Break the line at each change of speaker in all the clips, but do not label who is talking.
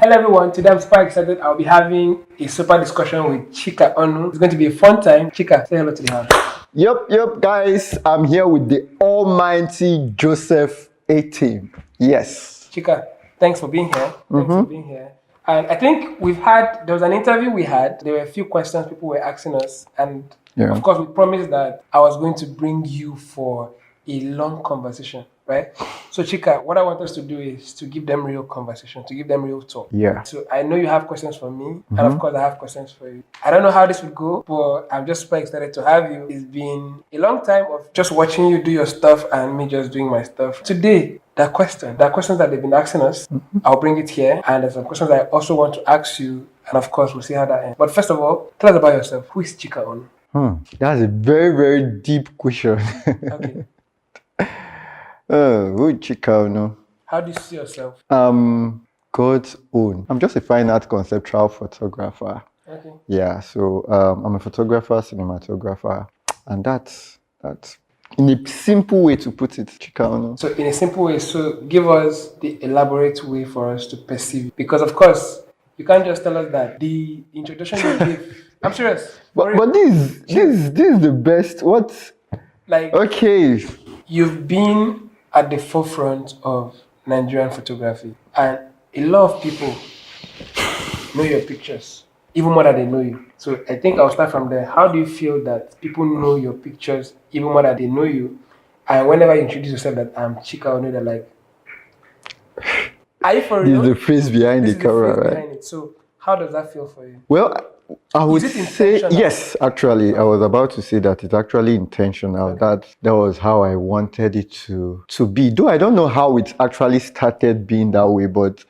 Hello everyone, today I'm super excited. I'll be having a super discussion with Chika Onuu. It's going to be a fun time. Chika, say hello to the house.
Yep, guys. I'm here with the almighty Joseph Etim. Yes.
Chika, thanks for being here. Thanks for being here. And I think there was an interview we had. There were a few questions people were asking us. And of course, we promised that I was going to bring you for a long conversation, right? So, Chika, what I want us to do is to give them real conversation, to give them real talk.
Yeah.
So, I know you have questions for me, and of course, I have questions for you. I don't know how this would go, but I'm just super excited to have you. It's been a long time of just watching you do your stuff and me just doing my stuff. Today, there are questions that they've been asking us. I'll bring it here, and there's some questions I also want to ask you, and of course, we'll see how that ends. But first of all, tell us about yourself. Who is Chika Onuu?
That's a very, very deep question.
Okay.
Who Chika Onuu?
How do you see yourself?
God's own. I'm just a fine art conceptual photographer.
Okay.
Yeah, so I'm a photographer, cinematographer, and that's in a simple way to put it, Chika Onuu.
So in a simple way, so give us the elaborate way for us to perceive it. Because of course, you can't just tell us that. The introduction you give, I'm serious.
But this is the best. What?
Like,
okay.
You've been at the forefront of Nigerian photography, and a lot of people know your pictures, even more than they know you. So I think I'll start from there. How do you feel that people know your pictures even more than they know you? And whenever you introduce yourself that I'm Chika Onuu, they're like, are you for real?
This is the phrase behind the camera, right?
Behind it. So how does that feel for you?
Well, I would say
intentional?
yes. Actually, I was about to say that it's actually intentional. Okay. That was how I wanted it to be. Though I don't know how it actually started being that way, but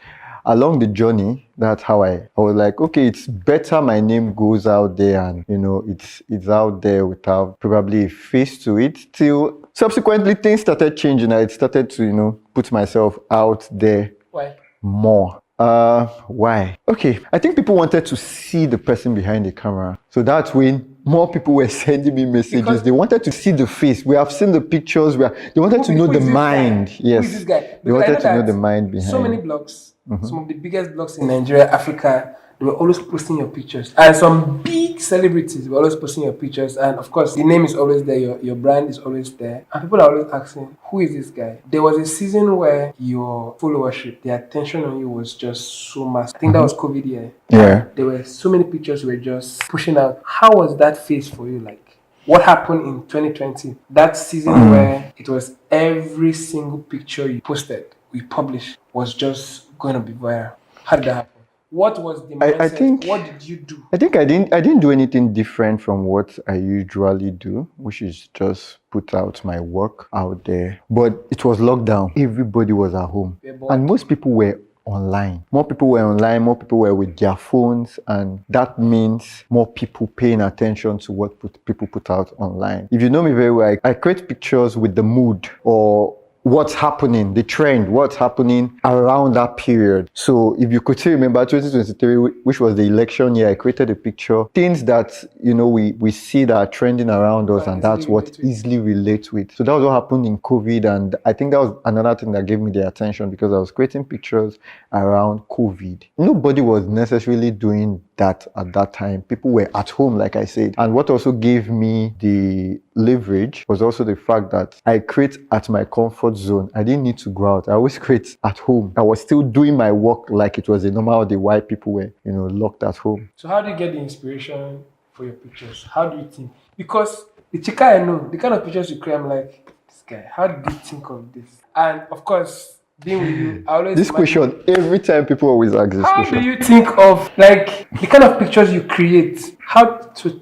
along the journey, that's how I was like, okay, it's better my name goes out there and it's out there without probably a face to it. Till subsequently things started changing. I started to put myself out there.
Why?
More. Why? Okay, I think people wanted to see the person behind the camera. So that's when more people were sending me messages. Because they wanted to see the face. We have seen the pictures. They wanted to know the mind. Yes.
Who is this guy?
They wanted to know the mind behind.
So many blogs, some of the biggest blogs in Nigeria, Africa, they were always posting your pictures. And some big celebrities were always posting your pictures. And of course, the name is always there. Your brand is always there. And people are always asking, who is this guy? There was a season where your followership, the attention on you was just so massive. I think that was COVID year.
Yeah.
There were so many pictures you were just pushing out. How was that phase for you? Like, what happened in 2020? That season where it was every single picture you posted, we published, was just going to be viral. How did that happen? What was the mindset?
I think,
what did you do?
I think I didn't do anything different from what I usually do, which is just put out my work out there. But it was lockdown. Everybody was at home. And most people were online. More people were online, more people were with their phones, and that means more people paying attention to what people put out online. If you know me very well, I create pictures with the mood or what's happening, the trend, what's happening around that period. So if you could still remember 2023, which was the election year, I created a picture, things that, we see that are trending around us, and that's what easily relate with. So that was what happened in COVID, and I think that was another thing that gave me the attention, because I was creating pictures around COVID. Nobody was necessarily doing that at that time. People were at home, like I said. And what also gave me the leverage was also the fact that I create at my comfort zone. I didn't need to go out. I always create at home. I was still doing my work like it was a normal day while people were, locked at home.
So how do you get the inspiration for your pictures? How do you think? Because the Chika I know, the kind of pictures you create, I'm like, this guy, how did you think of this? And of course, being with you, I always
this question, every time people always ask this question.
How do you think of like the kind of pictures you create? How to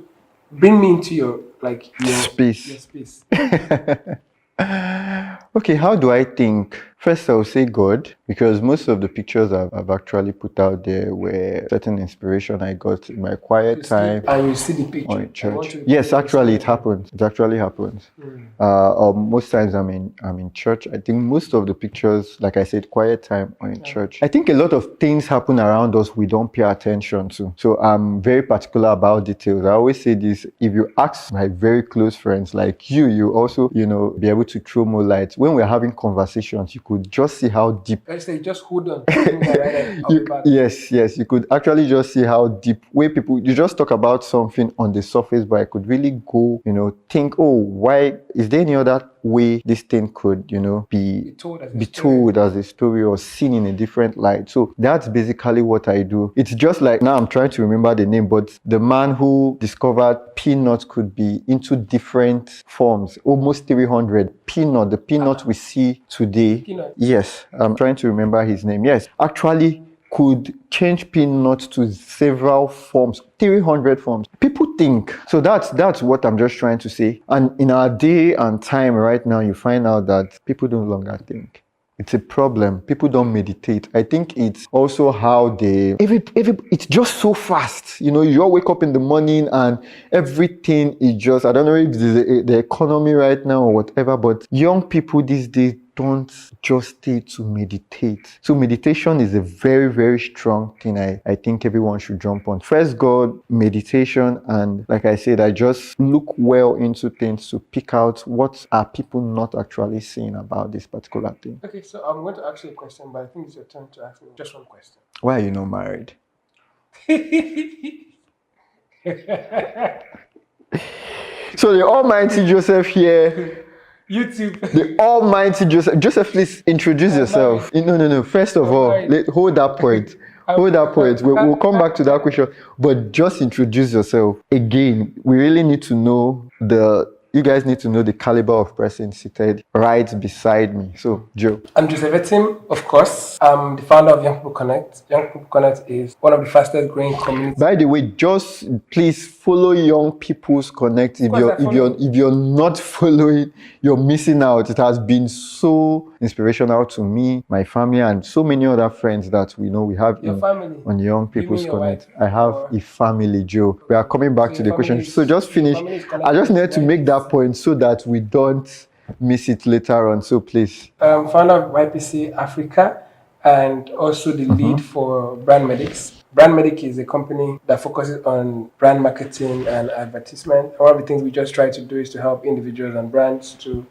bring me into your
space.
Your space.
Okay, how do I think? First, I'll say God, because most of the pictures I've actually put out there were certain inspiration I got in my quiet time.
And you see the picture
or in church. Yes, actually, it happens. It actually happens. Or most times I'm in church. I think most of the pictures, like I said, quiet time or in church. I think a lot of things happen around us we don't pay attention to. So I'm very particular about details. I always say this: if you ask my very close friends like you also, be able to throw more light. When we're having conversations, you could could just see how deep.
Let's say just hold on. I'll be back.
Yes, you could actually just see how deep where people you just talk about something on the surface, but I could really go, think, oh, why is there any other way this thing could, be told as a story or seen in a different light. So that's basically what I do. It's just like now I'm trying to remember the name, but the man who discovered peanuts could be into different forms, almost 300 peanut, the peanut we see today.
Peanut.
Yes, I'm trying to remember his name. Yes, actually could change peanuts to several forms, 300 forms. People think. So that's what I'm just trying to say. And in our day and time right now, you find out that people no longer think. It's a problem. People don't meditate. I think it's also how they it's just so fast. You all wake up in the morning and everything is just, I don't know if it's the economy right now or whatever, but young people these days don't just stay to meditate. So meditation is a very, very strong thing I think everyone should jump on. First God, meditation, and like I said, I just look well into things to pick out what are people not actually saying about this particular thing.
Okay, so I'm going to ask you a question, but I think it's your turn to ask me just one question.
Why are you not married? So the almighty Joseph here.
YouTube.
The almighty Joseph. Joseph, please introduce yourself. No. First of all, hold that point. Hold that point. We'll come back to that question. But just introduce yourself. Again, we really need to know you guys need to know the caliber of person seated right beside me. So, Joe.
I'm Joseph Etim, of course. I'm the founder of Young People Connect. Young People Connect is one of the fastest growing communities.
By the way, just please follow Young People's Connect. If you're not following, you're missing out. It has been so inspirational to me, my family, and so many other friends that we have on Young People's Connect. I have a family, Joe. We are coming back to the question. So just finish. I just need to make that point so that we don't miss it later on. So please.
Founder of YPC Africa and also the lead for Brand Medics. Brand Medic is a company that focuses on brand marketing and advertisement. One of the things we just try to do is to help individuals and brands to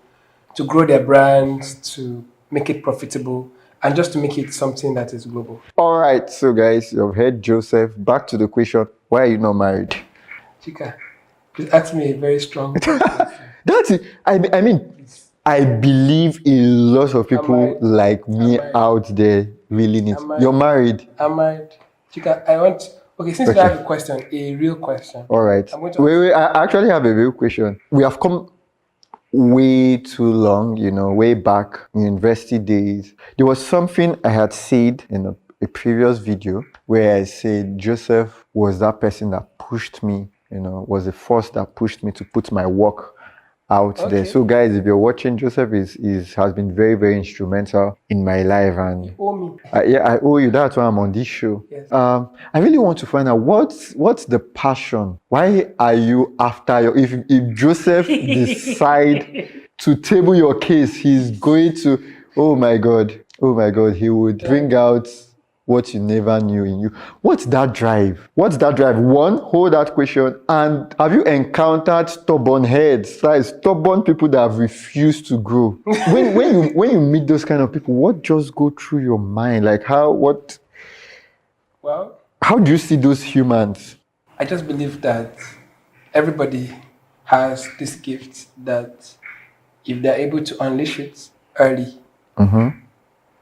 grow their brands, to make it profitable, and just to make it something that is global.
All right, so guys, you've heard Joseph. Back to the question, why are you not married?
Chika, please ask me a very strong question.
That's it. I mean, I believe a lot of people like me out there really need. You're married.
I'm married. Chika, since you have a question, a real question.
All right. Wait, I actually have a real question. We have come way too long, way back in university days. There was something I had said in a previous video where I said Joseph was that person that pushed me, was the force that pushed me to put my work out there. So guys, if you're watching, Joseph has been very, very instrumental in my life, and
you owe me.
I owe you. That's why I'm on this show.
Yes.
I really want to find out what's the passion. Why are you after if Joseph decide to table your case, he's going to, oh my god, he would bring out what you never knew in you. What's that drive? One, hold that question. And have you encountered stubborn heads, like stubborn people that have refused to grow? when you meet those kind of people, what just go through your mind? Like how do you see those humans?
I just believe that everybody has this gift that if they're able to unleash it early,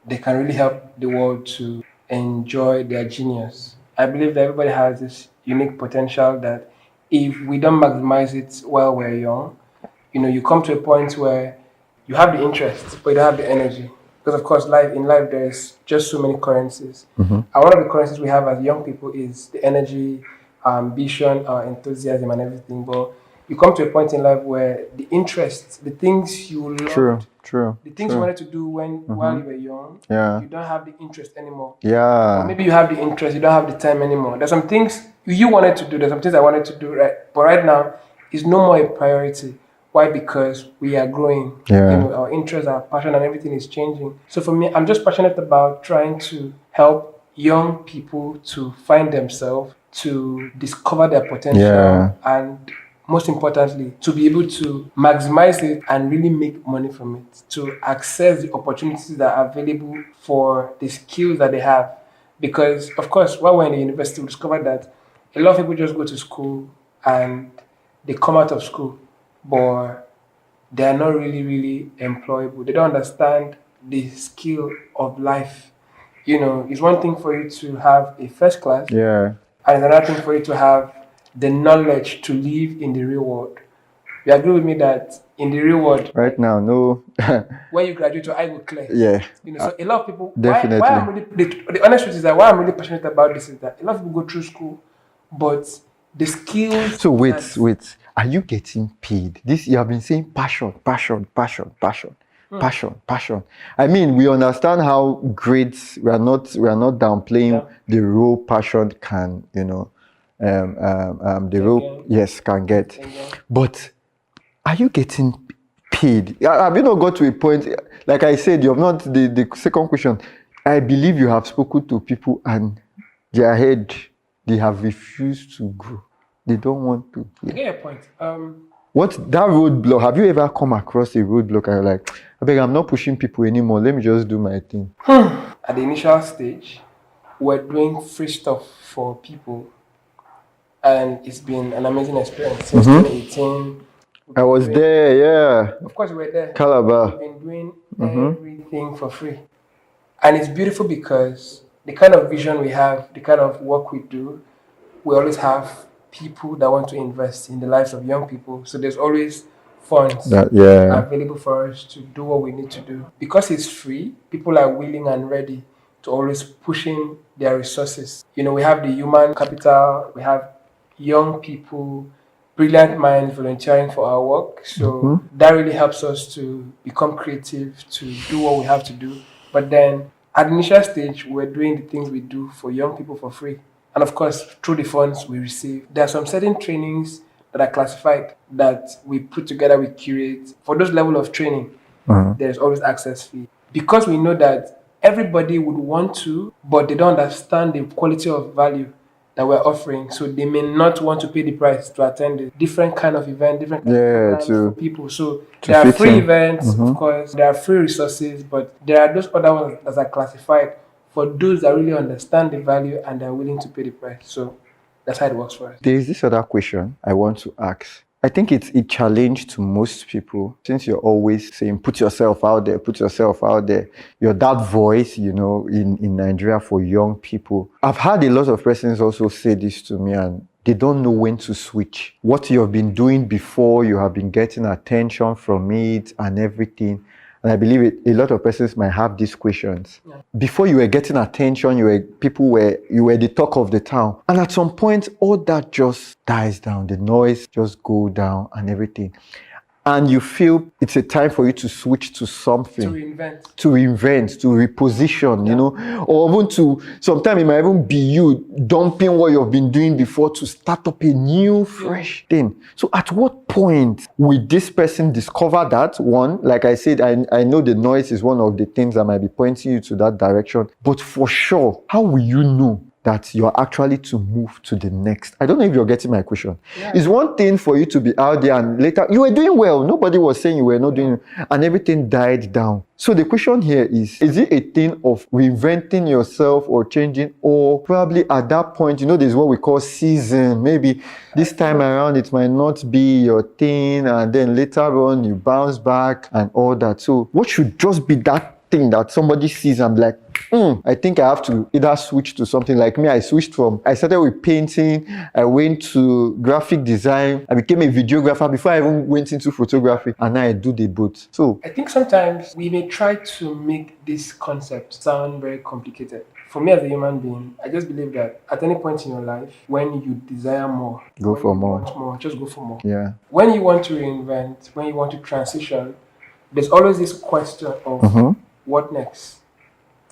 they can really help the world to enjoy their genius. I believe that everybody has this unique potential that if we don't maximize it while we're young, you come to a point where you have the interest, but you don't have the energy. Because of course, in life, there's just so many currencies. And one of the currencies we have as young people is the energy, ambition, enthusiasm, and everything. But you come to a point in life where the interest, the things you loved, the things you wanted to do while you were young, you don't have the interest anymore. Or maybe you have the interest, you don't have the time anymore. There's some things you wanted to do, there's some things I wanted to do, right? But right now, it's no more a priority. Why? Because we are growing. Our interests, our passion, and everything is changing. So for me, I'm just passionate about trying to help young people to find themselves, to discover their potential, and most importantly, to be able to maximize it and really make money from it, to access the opportunities that are available for the skills that they have. Because, of course, while we're in the university, we discovered that a lot of people just go to school and they come out of school, but they are not really, really employable. They don't understand the skill of life. It's one thing for you to have a first class,
Yeah.
and another thing for you to have the knowledge to live in the real world. You agree with me that in the real world,
Right now, no.
when you graduate, your eye will clear.
Yeah.
So a lot of people. Why
Definitely.
I'm really the honest truth is that why I'm really passionate about this is that a lot of people go through school, but the skills.
So wait. Are you getting paid? This you have been saying passion. Passion. I mean, we understand how great we are not downplaying the role passion can, the role can get. But are you getting paid? Have you not got to a point? Like I said, you have not. The second question. I believe you have spoken to people and their head, they have refused to grow. They don't want to.
I get your point.
What that roadblock? Have you ever come across a roadblock and you're like, I beg, I'm not pushing people anymore. Let me just do my thing.
At the initial stage, we're doing free stuff for people, and it's been an amazing experience since 2018.
I was there, yeah.
Of course, we were there.
Calabar.
We've been doing everything for free. And it's beautiful because the kind of vision we have, the kind of work we do, we always have people that want to invest in the lives of young people. So there's always funds available for us to do what we need to do. Because it's free, people are willing and ready to always push in their resources. We have the human capital, we have young people, brilliant minds volunteering for our work. So that really helps us to become creative, to do what we have to do. But then at the initial stage, we're doing the things we do for young people for free. And of course, through the funds we receive, there are some certain trainings that are classified that we put together, we curate. For those level of training, there's always access fee. Because we know that everybody would want to, but they don't understand the quality of value that we're offering. So they may not want to pay the price to attend a different kind of event, different kind of programs for people. So there are free events, of course, there are free resources, but there are those other ones that are classified for those that really understand the value and are willing to pay the price. So that's how it works for us.
There is this other question I want to ask. I think it's a challenge to most people, since you're always saying, put yourself out there. You're that voice, in Nigeria for young people. I've had a lot of persons also say this to me, and they don't know when to switch. What you have been doing before, you have been getting attention from it and everything. And I believe a lot of persons might have these questions. Yeah. Before you were getting attention, you were the talk of the town. And at some point, all that just dies down. The noise just go down and everything. And you feel it's a time for you to switch to something. To reinvent, to reposition, or even sometimes it might even be you dumping what you've been doing before to start up a new, fresh thing. So at what point will this person discover that? One, like I said, I know the noise is one of the things that might be pointing you to that direction. But for sure, how will you know that you're actually to move to the next? I don't know if you're getting my question. Yeah. It's one thing for you to be out there and later, you were doing well. Nobody was saying you were not doing well, and everything died down. So the question here is it a thing of reinventing yourself or changing, or probably at that point, there's what we call season. Maybe this time around, it might not be your thing, and then later on, you bounce back and all that. So what should just be that thing that somebody sees and be like, I think I have to either switch to something. Like me, I started with painting, I went to graphic design, I became a videographer before I even went into photography, and now I do the both. So
I think sometimes we may try to make this concept sound very complicated. For me as a human being, I just believe that at any point in your life, when you desire more,
go for more.
Want more, just go for more.
Yeah.
When you want to reinvent, when you want to transition, there's always this question of what next?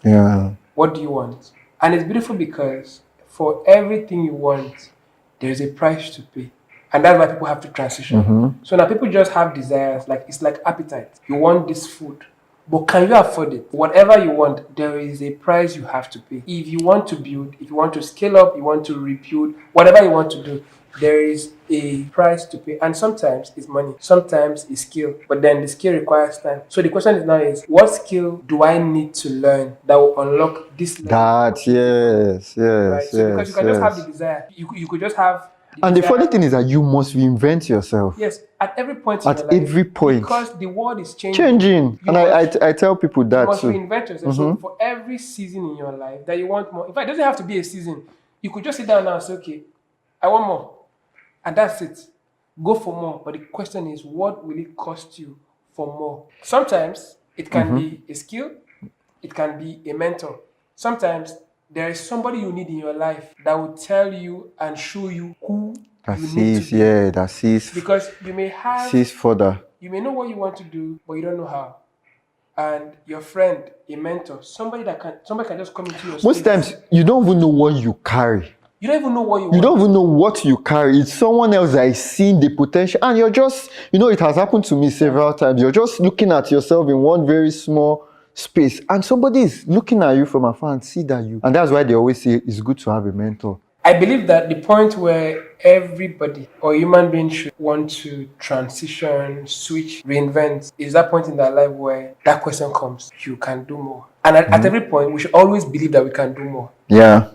Yeah.
What do you want? And it's beautiful because for everything you want, there's a price to pay. And that's why people have to transition. So now people just have desires, it's like appetite. You want this food, but can you afford it? Whatever you want, there is a price you have to pay. If you want to build, if you want to scale up, you want to rebuild, whatever you want to do, there is a price to pay, and sometimes it's money, sometimes it's skill, but then the skill requires time. So the question is now is, what skill do I need to learn that will unlock this level of
That,
opportunity for me?
yes,
Right.
yes,
So because you
yes,
can just have the
yes.
desire, you could just have the
And the funny
desire.
thing is that you must reinvent yourself
Yes, at every point in
at
your life,
every point.
because the world is changing.
Changing.
You
And
must
I tell people
you
that
must
too.
reinvent yourself. So for every season in your life that you want more, in fact, it doesn't have to be a season. You could just sit down now and say, okay, I want more, and that's it. Go for more. But the question is, what will it cost you for more? Sometimes it can be a skill, it can be a mentor. Sometimes there is somebody you need in your life that will tell you and show you who
That
you need to
sees,
be.
yeah, that
Because you may have,
sees further.
you may know what you want to do, but you don't know how. And your friend, a mentor, somebody can just come into your
Most
space.
times you don't even know what you carry.
You don't even know what you
You
want.
don't even know what you carry. It's someone else that is seeing the potential. And you're just, it has happened to me several times. You're just looking at yourself in one very small space. And somebody is looking at you from afar and see that you. And that's why they always say it's good to have a mentor.
I believe that the point where everybody or human being should want to transition, switch, reinvent is that point in their life where that question comes, you can do more. And at every point, we should always believe that we can do more.
Yeah.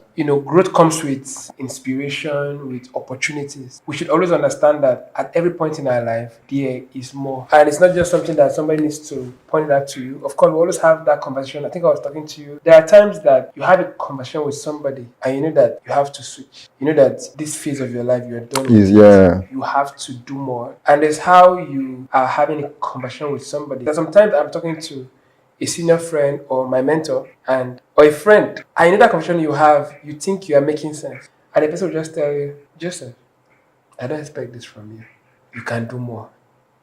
Growth comes with inspiration, with opportunities. We should always understand that at every point in our life, there is more. And it's not just something that somebody needs to point it out to you. Of course, we always have that conversation. I think I was talking to you. There are times that you have a conversation with somebody and you know that you have to switch. You know that this phase of your life, you're done with
Yeah.
it. You have to do more. And it's how you are having a conversation with somebody. That sometimes I'm talking to a senior friend or my mentor or a friend, I know that conversation you think you are making sense. And the person will just tell you, Joseph, I don't expect this from you. You can do more.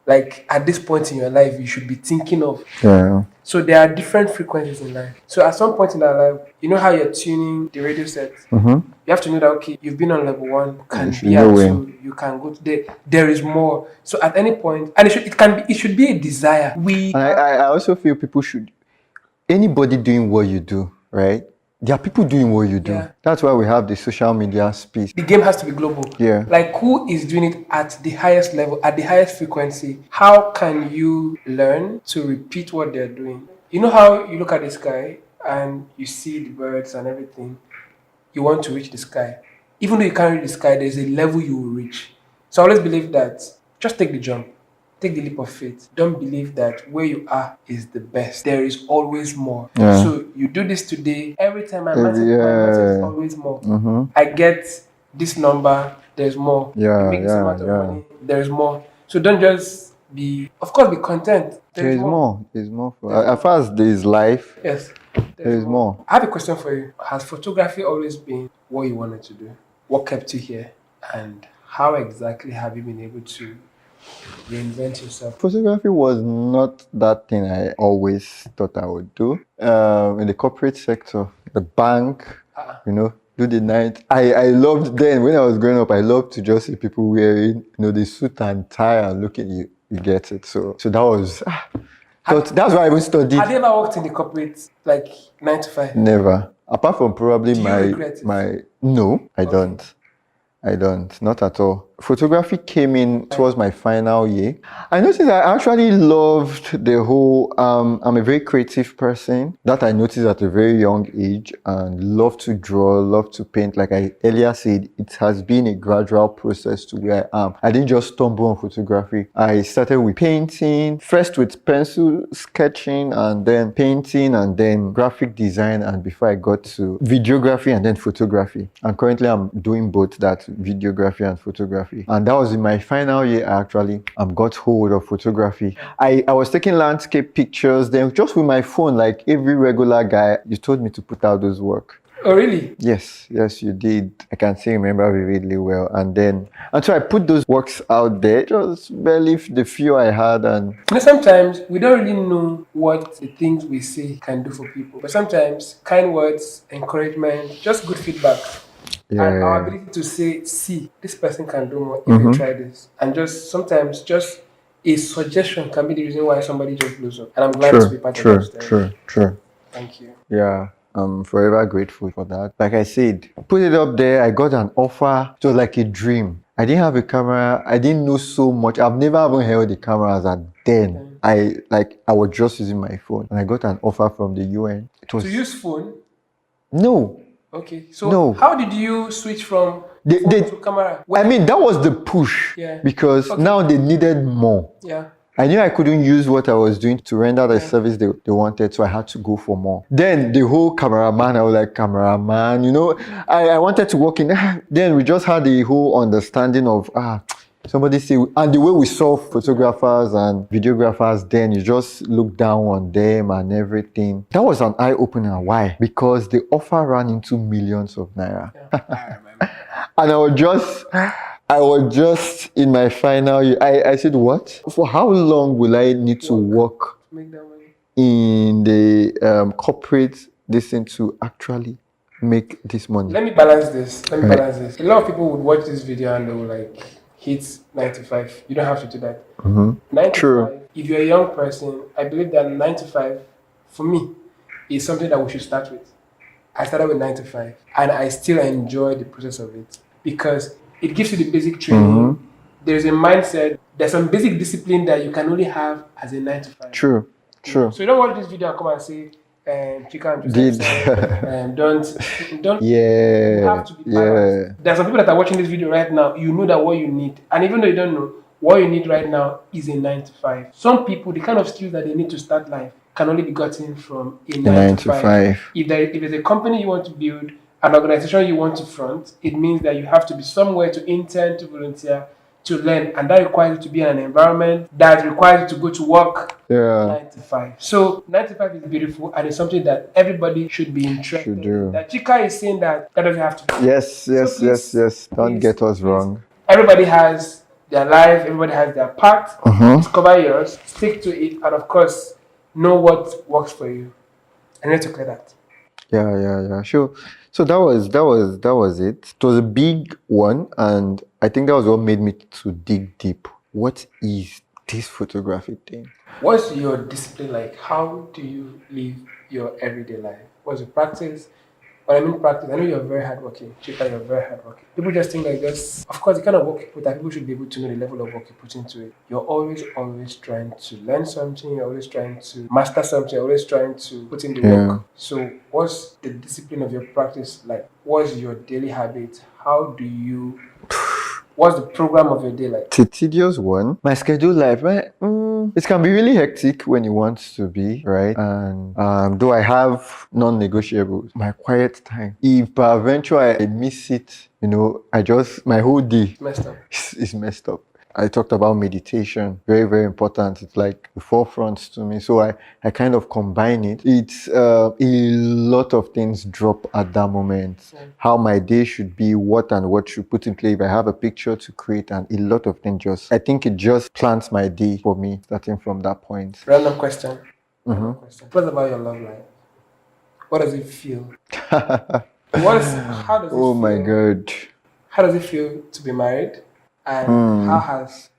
Like at this point in your life, you should be thinking of.
Yeah.
So there are different frequencies in life. So at some point in our life, you know how you're tuning the radio set? You have to know that, okay, you've been on level 1, can
should
be at
know
2, you can go to there is more. So at any point, and it should be a desire.
And I also feel people should, anybody doing what you do, right? There are people doing what you do.
Yeah.
That's why we have the social media space.
The game has to be global.
Yeah.
Like who is doing it at the highest level, at the highest frequency? How can you learn to repeat what they're doing? You know how you look at the sky and you see the birds and everything? You want to reach the sky. Even though you can't reach the sky, there's a level you will reach. So I always believe that just take the jump. Take the leap of faith. Don't believe that where you are is the best. There is always more.
Yeah.
So you do this today. Every time my mindset is always more. I get this number, there's more.
Yeah,
you make this amount of
yeah.
money, there's more. So don't just be content.
There's more. There's more. As far as there is life,
Yes.
there's more.
I have a question for you. Has photography always been what you wanted to do? What kept you here? And how exactly have you been able to reinvent yourself?
Photography was not that thing I always thought I would do. In the corporate sector, the bank, do the night. I loved then, when I was growing up, I loved to just see people wearing, the suit and tie and look at you. You get it. So that was, that's why I even studied.
Have you ever worked in the corporate, like 9 to 5?
Never. Apart from probably
Do you regret it?
No, I don't. I don't, not at all. Photography came in towards my final year. I noticed I actually loved the whole, I'm a very creative person. That I noticed at a very young age, and love to draw, love to paint. Like I earlier said, it has been a gradual process to where I am. I didn't just stumble on photography. I started with painting, first with pencil sketching, and then painting, and then graphic design, and before I got to videography and then photography. And currently I'm doing both that, videography and photography. And that was in my final year. I actually got hold of photography. I was taking landscape pictures, then just with my phone, like every regular guy. You told me to put out those work.
Oh, really?
Yes, you did. I can still remember vividly well. And so I put those works out there, just barely the few I had. And
sometimes we don't really know what the things we say can do for people. But sometimes kind words, encouragement, just good feedback. And our ability to say, see, this person can do more if they try this. And sometimes just a suggestion can be the reason why somebody just blows up. And I'm glad to be part of that story.
True.
Thank you.
Yeah, I'm forever grateful for that. Like I said, put it up there. I got an offer. It was like a dream. I didn't have a camera. I didn't know so much. I've never even held a camera as at then. I was just using my phone, and I got an offer from the UN. It was
To use phone?
no.
Okay. So
No.
how did you switch from phone to camera?
I mean, that was the push.
Yeah.
Because now they needed more.
Yeah.
I knew I couldn't use what I was doing to render the service they wanted, so I had to go for more. Then the whole cameraman, I was like, cameraman, I wanted to work in. Then we just had the whole understanding of, somebody say, and the way we saw photographers and videographers then, you just look down on them and everything. That was an eye-opener. Why? Because the offer ran into millions of naira.
Yeah, I remember.
And I was just in my final year. I said, what? For how long will I need to work
make that money
in the corporate this thing to actually make this money?
Let me balance this. A lot of people would watch this video and they will like hit 95. You don't have to do that. 95.
True.
If you're a young person, I believe that 95 for me is something that we should start with. I started with 95 and I still enjoy the process of it because it gives you the basic training. There's a mindset. There's some basic discipline that you can only have as a 9 to 5.
True.
So you don't watch this video and come and say, Chika and Joseph, don't.
Yeah.
You have to be balanced. There's some people that are watching this video right now. You know that what you need, and even though you don't know, what you need right now is a 9 to 5. Some people, the kind of skills that they need to start life can only be gotten from a 9 to 5. If there's a company you want to build, an organization you want to front, it means that you have to be somewhere to intern, to volunteer, to learn, and that requires you to be in an environment that requires you to go to work 9 to 5. So 9 to 5 is beautiful and it's something that everybody should be interested in. That Chika is saying that doesn't have to be.
Yes. Don't get us wrong.
Everybody has their life, everybody has their path. Discover yours, stick to it, and of course, know what works for you. I need to clear that.
Yeah, sure. So that was it. It was a big one, and I think that was what made me to dig deep. What is this photography thing?
What's your discipline like? How do you live your everyday life? What's your practice? When I mean practice, I know you're very hardworking. Chika, you're very hardworking. People just think like this. Of course, the kind of work you put out, people should be able to know the level of work you put into it. You're always trying to learn something. You're always trying to master something. You're always trying to put in the work. So what's the discipline of your practice like? What's your daily habit? What's the program of your day like?
It's a tedious one. My schedule life, it can be really hectic when you want to be, right? And though I have non-negotiables, my quiet time. If eventually I miss it, my whole day is messed up. I talked about meditation, very, very important. It's like the forefront to me. So I kind of combine it. It's a lot of things drop at that moment. How my day should be, what should put in place. If I have a picture to create, and a lot of things I think it just plants my day for me, starting from that point.
Random question. What about your love life? What does it feel? How does it feel?
My God.
How does it feel to be married? And how has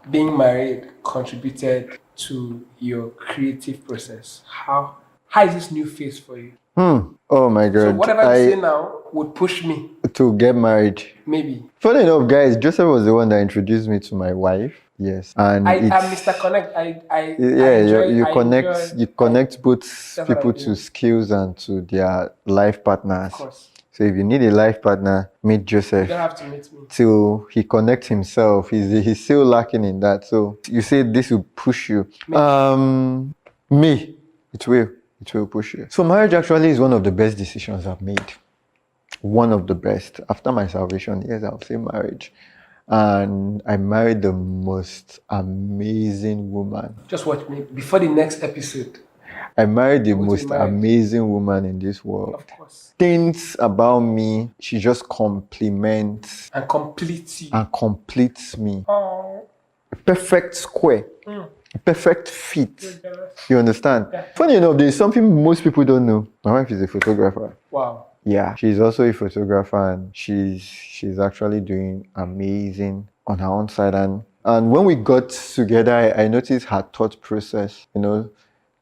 being married contributed to your creative process? How is this new phase for you?
Oh my God.
So whatever I say now would push me
to get married.
Maybe.
Funny enough, guys, Joseph was the one that introduced me to my wife. Yes. And
I'm Mr. Connect.
You connect both people to skills and to their life partners.
Of course.
So if you need a life partner, meet Joseph.
You don't have to meet me.
Till he connects himself. He's still lacking in that. So you say this will push you. It will push you. So marriage actually is one of the best decisions I've made. One of the best. After my salvation, yes, I'll say marriage. And I married the most amazing woman.
Just watch me. Before the next episode,
I married the most amazing woman in this world.
Of course.
Things about me, she just compliments
and completes you.
And completes me.
Oh.
A perfect square. A perfect fit. You understand?
Yeah.
Funny enough, there's something most people don't know. My wife is a photographer.
Wow.
Yeah, she's also a photographer, and she's actually doing amazing on her own side. And when we got together, I noticed her thought process,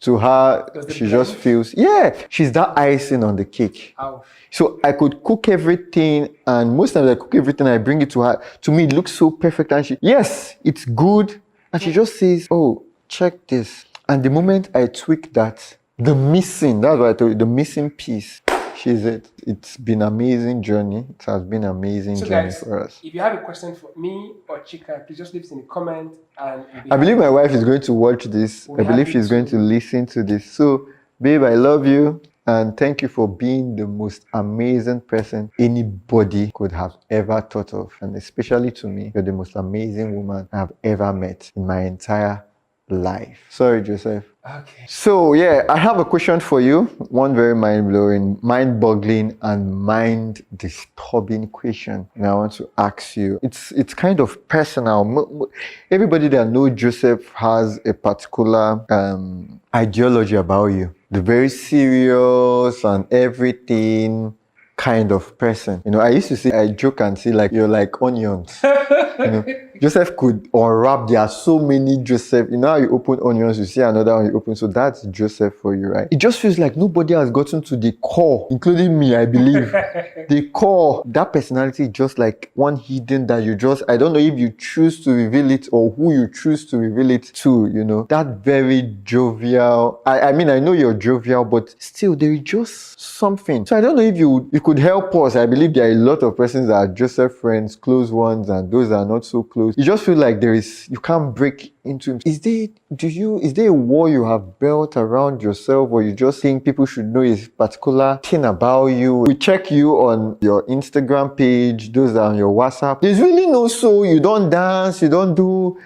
To her,
Does the
she just
blend?
feels, yeah, she's that icing on the cake.
Ouch.
So I could cook everything, and most times I cook everything, I bring it to her. To me, it looks so perfect, and she, yes, it's good. And she just says, oh, check this. And the moment I tweak that, that's what I told you, the missing piece, she's it. It's been an amazing journey. It has been an amazing
So
journey
guys,
for us.
if you have a question for me or Chika, please just leave it in the comment and we'll be
I believe
happy.
my wife is going to watch this.
We'll be
I believe
happy
she's going to
to-
listen to this. So, babe, I love you. And thank you for being the most amazing person anybody could have ever thought of. And especially to me, you're the most amazing woman I've ever met in my entire life. Sorry, Joseph.
Okay.
So yeah, I have a question for you. One very mind-blowing, mind-boggling, and mind-disturbing question. And I want to ask you. It's kind of personal. Everybody that knows Joseph has a particular ideology about you. The very serious and everything kind of person. I used to say, I joke and say, like, you're like onions. Joseph could unwrap. There are so many Joseph. How you open onions, you see another one you open. So that's Joseph for you, right? It just feels like nobody has gotten to the core, including me, I believe. The core, that personality is just like one hidden that I don't know if you choose to reveal it or who you choose to reveal it to, that very jovial. I mean, I know you're jovial, but still there is just something. So I don't know if you could help us. I believe there are a lot of persons that are Joseph friends, close ones, and those that are not so close. You just feel like you can't break into him. Is there a wall you have built around yourself, or you just think people should know a particular thing about you? We check you on your Instagram page, those that are on your WhatsApp. There's really no soul. You don't dance, you don't do,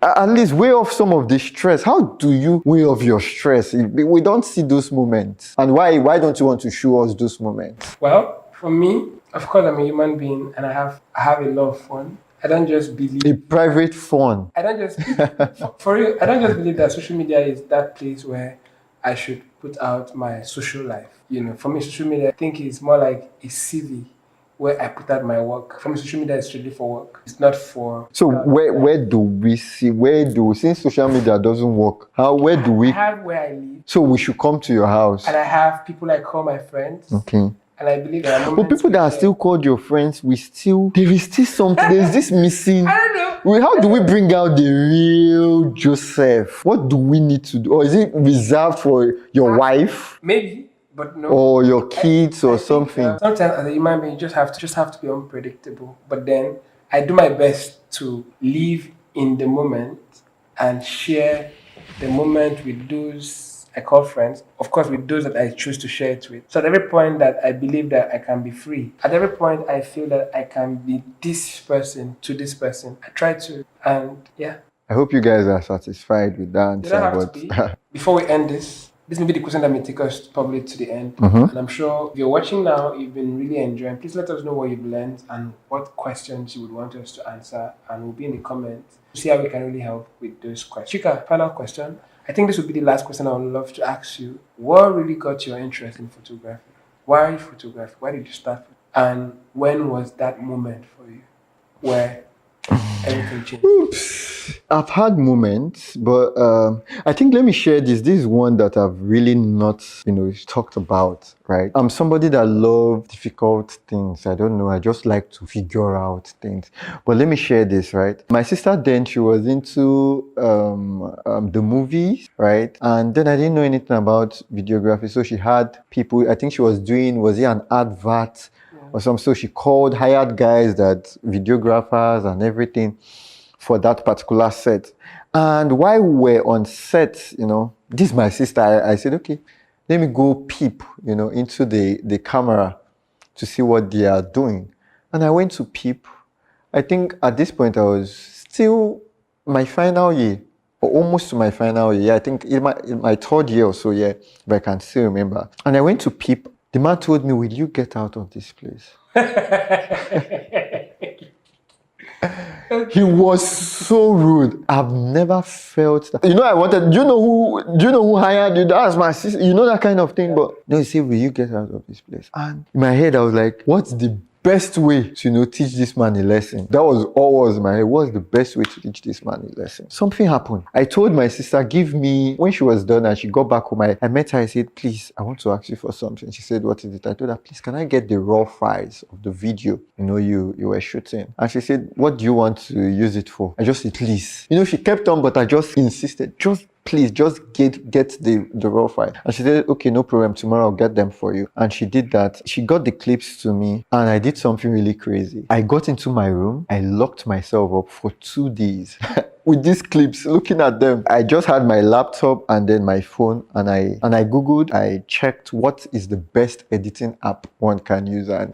at least weigh off some of the stress. How do you weigh off your stress? We don't see those moments. And why don't you want to show us those moments?
Well, for me, of course, I'm a human being and I have a lot of fun. I don't just believe
A private fun.
I don't just for real. I don't just believe that social media is that place where I should put out my social life. For me, social media, I think is more like a CV where I put out my work. For me, social media is strictly for work. It's not for.
So where do we since social media doesn't work? Where do we?
I have where I live.
So we should come to your house.
And I have people I call my friends.
Okay.
And I believe there are
But
moments.
people that are still called your friends, there is still something. There's this missing.
I don't know.
How do we bring out the real Joseph? What do we need to do? Or is it reserved for your wife?
Maybe, but no.
Or your kids or something?
Sometimes as a human being, you just have to be unpredictable. But then I do my best to live in the moment and share the moment with those I call friends, of course, with those that I choose to share it with. So at every point that I believe that I can be free, at every point I feel that I can be this person to this person, I try to, and yeah.
I hope you guys are satisfied with that answer.
You don't have to be. Before we end this may be the question that may take us probably to the end. And I'm sure if you're watching now, you've been really enjoying. Please let us know what you've learned and what questions you would want us to answer, and we'll be in the comments to see how we can really help with those questions. Chika, final question. I think this would be the last question I would love to ask you. What really got your interest in photography? Why photography? Why did you start? And when was that moment for you where everything changed?
Oops. I've had moments, but I think let me share this. This is one that I've really not, talked about, right? I'm somebody that loves difficult things. I don't know. I just like to figure out things. But let me share this, right? My sister then, she was into the movies, right? And then I didn't know anything about videography. So she had people, I think she was doing, was it an advert or something? So she hired guys videographers and everything for that particular set. And while we were on set, this is my sister, I said, okay, let me go peep, into the camera to see what they are doing. And I went to peep. I think at this point I was still my final year, or almost to my final year. I think in my third year or so, if I can still remember. And I went to peep. The man told me, will you get out of this place? He was so rude. I've never felt that. I wanted. Do you know who hired you? That's my sister. That kind of thing. But no, he said, "Will you get out of this place?" And in my head, I was like, "What's the best way to, teach this man a lesson? That was always my head. What's the best way to teach this man a lesson? Something happened. I told my sister, give me, when she was done and she got back home, I met her, I said, please, I want to ask you for something. She said, what is it? I told her, please, can I get the raw files of the video, you were shooting? And she said, what do you want to use it for? I just said, please. She kept on, but I just insisted, please just get the raw file. And she said, okay, no problem, tomorrow I'll get them for you. And she did that. She got the clips to me, and I did something really crazy. I got into my room, I locked myself up for 2 days with these clips, looking at them. I just had my laptop and then my phone, and I googled, I checked what is the best editing app one can use. And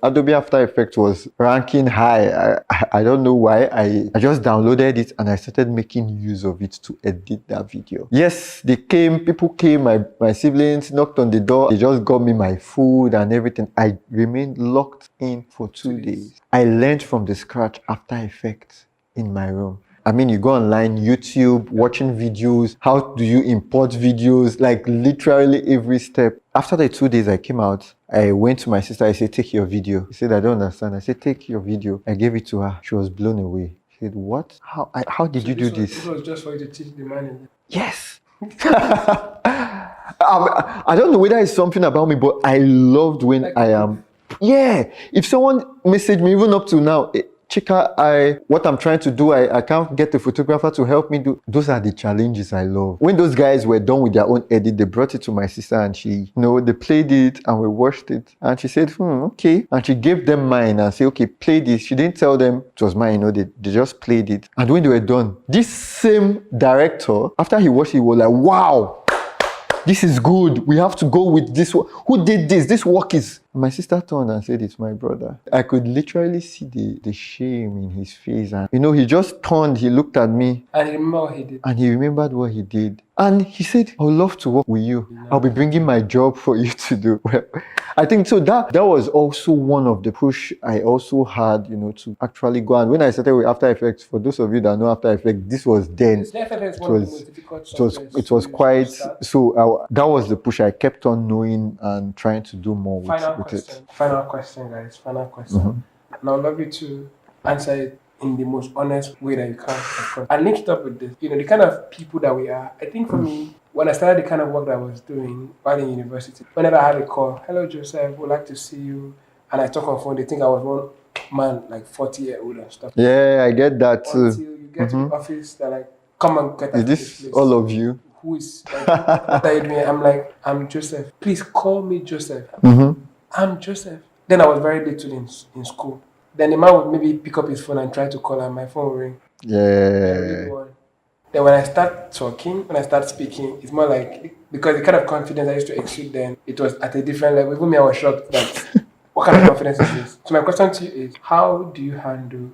Adobe After Effects was ranking high. I don't know why. I just downloaded it and I started making use of it to edit that video. Yes, people came, my siblings knocked on the door. They just got me my food and everything. I remained locked in for 2 days. I learned from the scratch After Effects in my room. You go online, YouTube, watching videos. How do you import videos? Like literally every step. After the 2 days I came out, I went to my sister. I said, take your video. She said, I don't understand. I said, take your video. I gave it to her. She was blown away. She said, what? How did you do this?
This was just for you to teach the man.
Yes. I don't know whether it's something about me, but I loved when I am. Yeah. If someone messaged me, even up to now, Chika, what I'm trying to do, I can't get the photographer to help me do. Those are the challenges I love. When those guys were done with their own edit, they brought it to my sister and she, they played it and we watched it. And she said, okay. And she gave them mine and said, okay, play this. She didn't tell them it was mine, they just played it. And when they were done, this same director, after he watched it, he was like, wow, this is good. We have to go with this. Who did this? This work is... My sister turned and said, it's my brother. I could literally see the shame in his face. And, he just turned, he looked at me.
And he remembered what he did.
And he remembered what he did. And he said, I would love to work with you. No. I'll be bringing my job for you to do. Well, I think so that was also one of the push I also had, to actually go. And when I started with After Effects, for those of you that know After Effects, this was then. It was quite, so that was the push. I kept on knowing and trying to do more with it.
Final question, guys. Final question. Mm-hmm. And I'd love you to answer it in the most honest way that you can, of course. And link it up with this. The kind of people that we are. I think for me, when I started the kind of work that I was doing while in university, whenever I had a call, hello Joseph, would like to see you, and I talk on phone, they think I was one man, like 40-year-old and stuff.
Yeah, I get that too.
Until you get to the office, they're like, come and get
Is this place. All of you?
Who is like, what are you doing? I'm like, I'm Joseph. Please call me Joseph. I'm Joseph. Then I was very little in school. Then the man would maybe pick up his phone and try to call, and my phone would ring.
Yeah.
Then when I start talking, when I start speaking, it's more like, because the kind of confidence I used to exude then, it was at a different level. Even me, I was shocked that, what kind of confidence is this? So my question to you is,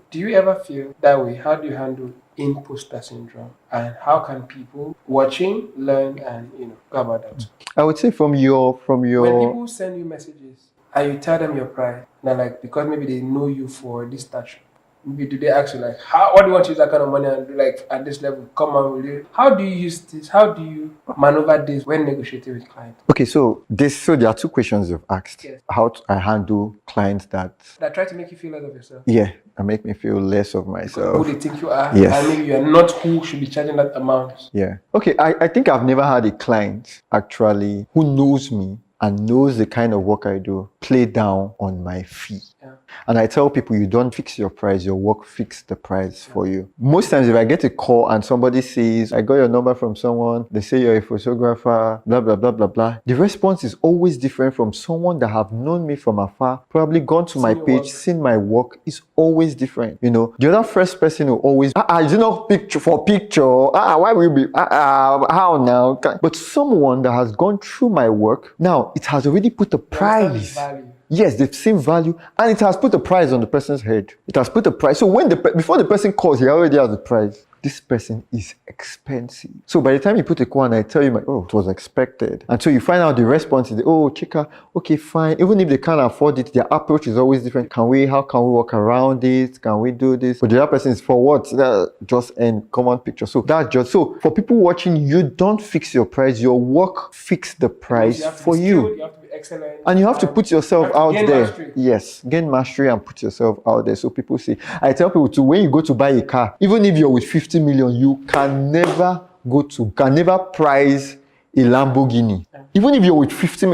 do you ever feel that way? How do you handle imposter syndrome? And how can people watching learn and, go about that?
I would say from your...
When people send you messages and you tell them your pride, they're like, because maybe they know you for this stature. Maybe do they ask you like, what do you want to use that kind of money and do, like at this level? Come on, will you? How do you use this? How do you maneuver this when negotiating with clients?
Okay, so there are 2 questions you've asked.
Yes.
How I handle clients that
try to make you feel less of yourself.
Yeah, and make me feel less of myself.
Because who they think you are,
yes.
And maybe you are not who should be charging that amount.
Yeah. Okay, I think I've never had a client actually who knows me and knows the kind of work I do play down on my fee.
Yeah.
And I tell people, you don't fix your price, your work fix the price for you. Most times if I get a call and somebody says, I got your number from someone, they say you're a photographer, blah, blah, blah, blah, blah. The response is always different from someone that have known me from afar, probably gone to my page, seen my work, is always different. The other first person who always, you know, picture for picture, why will you be, how now? But someone that has gone through my work, now it has already put a price. Yes, they've seen value, and it has put a price on the person's head. It has put a price. So when before the person calls, he already has the price. This person is expensive. So by the time you put a call and I tell you, it was expected. And so you find out the response is, Chika, okay, fine. Even if they can't afford it, their approach is always different. How can we work around it? Can we do this? But the other person is for what? Just end common picture. So for people watching, you don't fix your price. Your work fix the price for you.
You have to be excellent.
And you have to put yourself out
gain
there.
mastery.
Yes, gain mastery and put yourself out there. So people say, I tell people to, when you go to buy a car, even if you're with 50 million, you can never price a Lamborghini. Even if you're with 50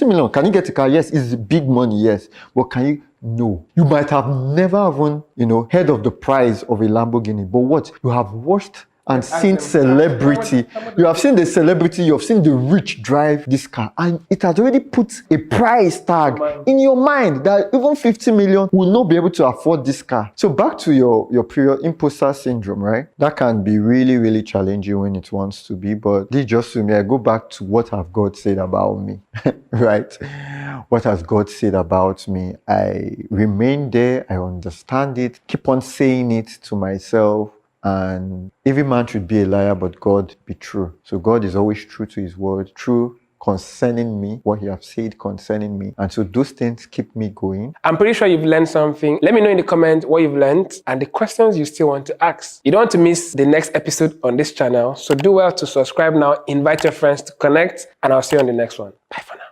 million, can you get a car? Yes, it's big money, yes. But can you? No. You might have never even, heard of the price of a Lamborghini. But what? You have watched and seen celebrity. You have seen the celebrity, you have seen the rich drive this car, and it has already put a price tag in your mind that even 50 million will not be able to afford this car. So back to your period imposter syndrome, right? That can be really, really challenging when it wants to be, but this just to me, I go back to what have God said about me, right? What has God said about me? I remain there, I understand it, keep on saying it to myself. And every man should be a liar, but God be true. So God is always true to his word, true concerning me, what he has said concerning me. And so those things keep me going.
I'm pretty sure you've learned something. Let me know in the comments what you've learned and the questions you still want to ask. You don't want to miss the next episode on this channel, so do well to subscribe now, invite your friends to connect, and I'll see you on the next one. Bye for now.